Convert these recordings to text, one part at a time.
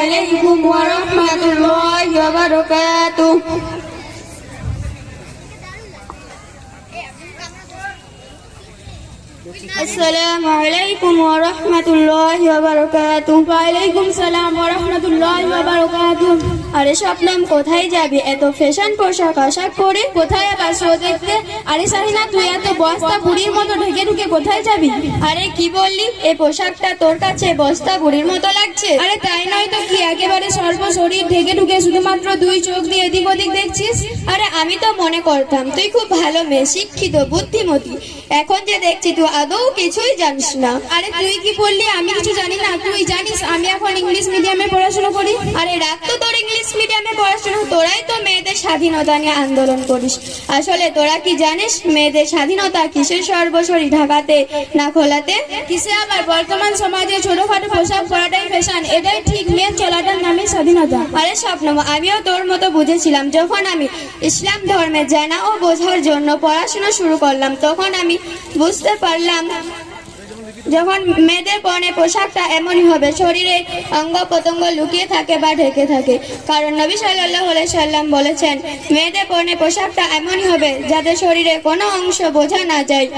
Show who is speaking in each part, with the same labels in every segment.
Speaker 1: আলাইকুম ওয়া রাহমাতুল্লাহি ওয়া বারাকাতুহু। আসসালামু আলাইকুম ওয়া রাহমাতুল্লাহি ওয়া বারাকাতুহু। ওয়া আলাইকুম সালাম ওয়া রাহমাতুল্লাহি ওয়া বারাকাতুহু। আরে শবনম, কোথায় যাবি এত ফ্যাশন পোশাক আশাক পরে? কোথায় আবার শো দেখতে? আরে সাহিনা, তুই এত বস্তা বুড়ির মতো ঢেকে ঢুকে কোথায় যাবি? আরে কি বললি? এই পোশাকটা তোর কাছে বস্তা বুড়ির মতো লাগছে? আরে তাই নয় তো কি, একেবারে সর্বশরীর ঢেকে ঢুকে শুধুমাত্র দুই চোখ দিয়ে এদিক ওদিক দেখছিস। আরে আমি তো মনে করতাম তুই খুব ভালো মেয়ে, শিক্ষিত, বুদ্ধিমতী। এখন যে দেখছি তুই আদৌ কিছুই জানিস না। আরে তুই কি বললি আমি কিছু জানি না? তুই জানিস আমি এখন ইংলিশ মিডিয়ামে পড়াশোনা করি। আরে রাখ তো তোর ইংলিশ মিডিয়ামে পড়াশোনা, তোরাই তো মেয়েদের স্বাধীনতা নিয়ে আন্দোলন করিস। আসলে তোরা কি জানিস মেয়েদের স্বাধীনতা কিসের সর্বশরী ঢাকাতে না খোলাতে? কিসে আবার? বর্তমান সমাজে ছোটখাটো পোশাক পরাটাই ফ্যাশন, এটাই ঠিক। মেয়ে চলাটার নামে স্বাধীনতা। আরে স্বপ্নম, আমিও তোর মতো বুঝেছিলাম। যখন আমি ইসলাম ধর্মে জানা ও বোঝার জন্য পড়াশোনা শুরু করলাম, তখন আমি বুঝতে পারলাম যখন মেয়েদের পরনে পোশাকটা এমনই হবে, শরীরে অঙ্গ প্রত্যঙ্গ লুকিয়ে থাকে বা ঢেকে থাকে। কারণ নবী সাল্লাল্লাহু আলাইহি সাল্লাম বলেছেন, মেয়েদের পরনে পোশাকটা এমনই হবে যাদের শরীরে কোনো অংশ বোঝা না যায়।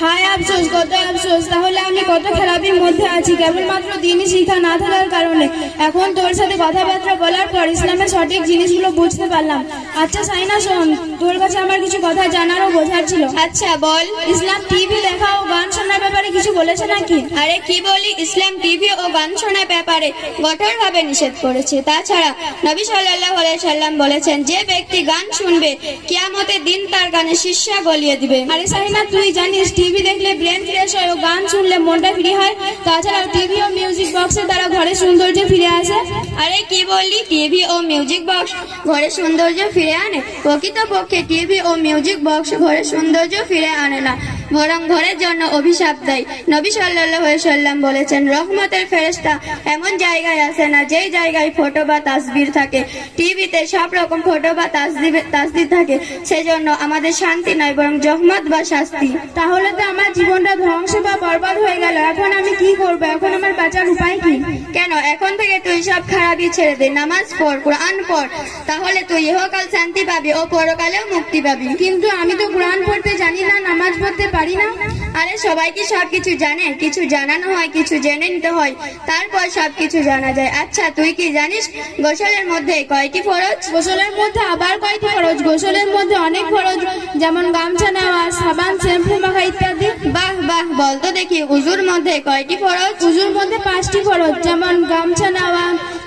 Speaker 1: হায় আফসোস, কত আফসোস। তাহলে আমি কত খারাপের মধ্যে আছি, কেবলমাত্র দিনই শিক্ষা না থাকার কারণে। এখন তোর সাথে কথাবার্তা বলার পর ইসলামের সঠিক জিনিসগুলো বুঝতে পারলাম। আচ্ছা সাইনা শোন, তোর কাছে আমার কিছু কথা জানার ও বোঝার ছিল। আচ্ছা বল। ইসলাম টিভি দেখা ও গান শোনার ব্যাপারে কিছু বলেছে নাকি? আরে কি বলি, ইসলাম টিভি ও গান শোনার ব্যাপারে কঠোরভাবে নিষেধ করেছে। তাছাড়া নবী সাল্লাল্লাহু আলাইহি সাল্লাম বলেছেন, যে ব্যক্তি গান শুনবে কিয়ামতের দিন তার গানে শিষ্যা গলিয়ে দিবে। আরে সাইনা, তুই জানিস টিভি দেখলে ব্রেন ফ্রেশ হয় ও গান শুনলে মনটা ফ্রি হয়। তাছাড়া টিভি ও মিউজিক বক্সের দ্বারা ঘরে সৌন্দর্য ফিরে আসে। আরে কি বললি, টিভি ও মিউজিক বক্স ঘরে সৌন্দর্য ফিরে আনে? প্রকৃতপক্ষে টিভি ও মিউজিক বক্স ঘরে সৌন্দর্য ফিরে আনে না, বরং ঘরের জন্য অভিশাপ দেয়। নবী সাল্লাল্লাহু আলাইহি সাল্লাম বলেছেন, রহমতের ফেরেশতা এমন জায়গায় আসে না যেই জায়গায় ফটো বা তাসবির থাকে। টিভিতে সব রকম ফটো বা তাসবির থাকে, সেজন্য আমাদের শান্তি নয় বরং রহমত বা শাস্তি। তাহলে তো আমার জীবনটা ধ্বংস বা বরবাদ হয়ে গেল। এখন আমি কি করব? এখন আমার বাঁচার উপায় কি? কেন, এখন থেকে তুই সব খারাপই ছেড়ে দে, নামাজ পড়, কোরআন পড়, তাহলে তুই ইহকাল শান্তি পাবি ও পরকালেও মুক্তি পাবি। কিন্তু আমি তো কোরআন পড়তে জানি না, নামাজ পড়তে পারি না। আরে সবাই কি সব কিছু জানে? কিছু জানানো হয়, কিছু জেনে নিতে হয়, তারপর সব কিছু জানা যায়। আচ্ছা তুই কি জানিস গোসলের মধ্যে কয়টি ফরজ? গোসলের মধ্যে আবার কয়টি ফরজ? গোসলের মধ্যে অনেক ফরজ, যেমন গামছা নেওয়া, সাবান, শ্যাম্পু মাখা ইত্যাদি। বাহ বাহ, বলতো দেখি উজুর মধ্যে কয়টি ফরজ? উজুর মধ্যে 5টি ফরজ, যেমন গামছা নেওয়া,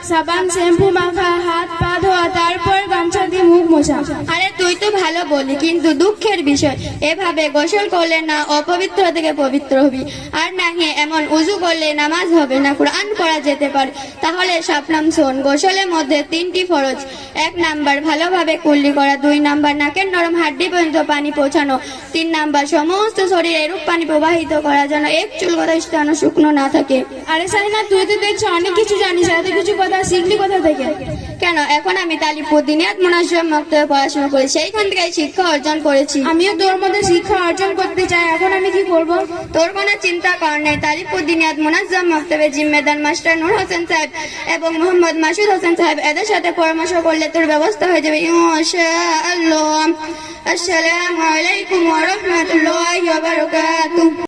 Speaker 1: সাবান, শ্যাম্পু মাখা, হাত পা ধোয়া, তারপর গামছা দিয়ে মুখ মোছা। আরে তুই তো ভালো বলি, কিন্তু দুঃখের বিষয় এভাবে গোসল করলে না অপবিত্র থেকে পবিত্র হবি, আর না এমন উজু করলে নামাজ হবে না, কোরআন পড়া যেতে পারে। তাহলে স্বপ্নম শোন, গোসলের মধ্যে 3টি ফরজ। 1 নাম্বার ভালোভাবে কুল্লি করা, 2 নাম্বার নাকের নরম হাড্ডি পর্যন্ত পানি পৌঁছানো, 3 নাম্বার সমস্ত শরীরে এরূপ পানি প্রবাহিত করা যেন এক চুল কথা যেন শুকনো না থাকে। আরে সাইনা, তুই তো দেখছো অনেক কিছু জানিস, এত কিছু কথা শিখলি কোথা থেকে? কেন, এখন আমি তালিপুর দিনিয়াত মুনাজ্জম মক্তবে পড়াশোনা করি, সেইখান থেকে শিক্ষা অর্জন করেছি। আমিও তোর মধ্যে শিক্ষা অর্জন করতে চাই, এখন আমি কি করব? তোর কোনো চিন্তা কর নাই। তালিপুর দিনিয়াত মুনাজ্জম মক্তবে জিম্মেদার মাস্টার নূর হোসেন সাহেব এবং মোহাম্মদ মাসুদ হোসেন সাহেব, এদের সাথে পরামর্শ করলে তোর ব্যবস্থা হয়ে যাবে ইনশাআল্লাহ। আসসালামু আলাইকুম ওয়া রাহমাতুল্লাহি ওয়া বারাকাতুহু।